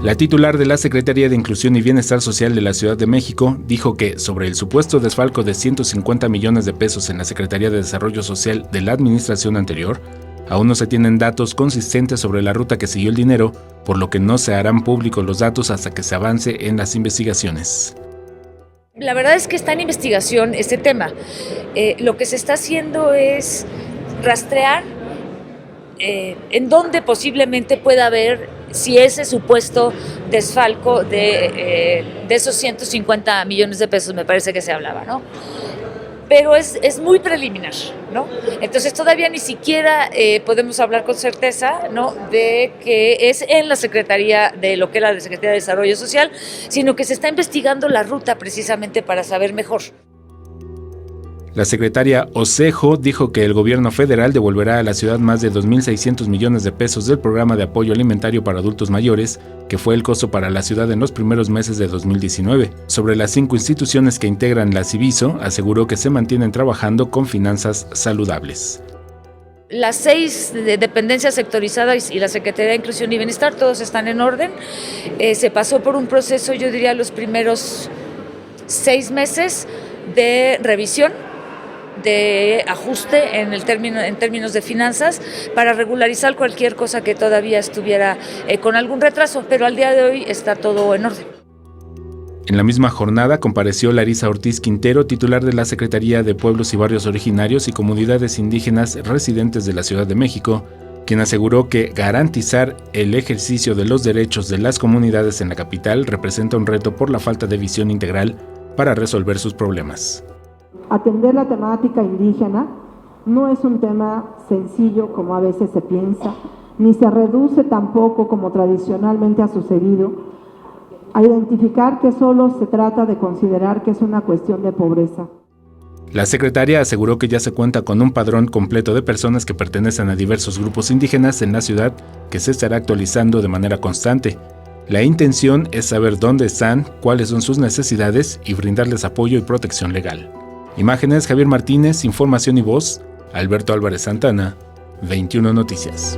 La titular de la Secretaría de Inclusión y Bienestar Social de la Ciudad de México dijo que, sobre el supuesto desfalco de 150 millones de pesos en la Secretaría de Desarrollo Social de la administración anterior, aún no se tienen datos consistentes sobre la ruta que siguió el dinero, por lo que no se harán públicos los datos hasta que se avance en las investigaciones. La verdad es que está en investigación este tema. Lo que se está haciendo es rastrear en dónde posiblemente pueda haber, si ese supuesto desfalco de esos 150 millones de pesos, me parece que se hablaba, ¿no? Pero es muy preliminar, ¿no? Entonces todavía ni siquiera podemos hablar con certeza, ¿no?, de que es en la Secretaría de lo que era la Secretaría de Desarrollo Social, sino que se está investigando la ruta precisamente para saber mejor. La secretaria Osejo dijo que el gobierno federal devolverá a la ciudad más de 2.600 millones de pesos del programa de apoyo alimentario para adultos mayores, que fue el costo para la ciudad en los primeros meses de 2019. Sobre las 5 instituciones que integran la Civiso, aseguró que se mantienen trabajando con finanzas saludables. Las 6 dependencias sectorizadas y la Secretaría de Inclusión y Bienestar, todos están en orden. Se pasó por un proceso, yo diría, los primeros 6 meses de revisión, de ajuste en términos de finanzas, para regularizar cualquier cosa que todavía estuviera con algún retraso, pero al día de hoy está todo en orden. En la misma jornada compareció Larisa Ortiz Quintero, titular de la Secretaría de Pueblos y Barrios Originarios y Comunidades Indígenas residentes de la Ciudad de México, quien aseguró que garantizar el ejercicio de los derechos de las comunidades en la capital representa un reto por la falta de visión integral para resolver sus problemas. Atender la temática indígena no es un tema sencillo como a veces se piensa, ni se reduce tampoco, como tradicionalmente ha sucedido, a identificar que solo se trata de considerar que es una cuestión de pobreza. La secretaria aseguró que ya se cuenta con un padrón completo de personas que pertenecen a diversos grupos indígenas en la ciudad, que se estará actualizando de manera constante. La intención es saber dónde están, cuáles son sus necesidades y brindarles apoyo y protección legal. Imágenes: Javier Martínez, información y voz, Alberto Álvarez Santana, 21 Noticias.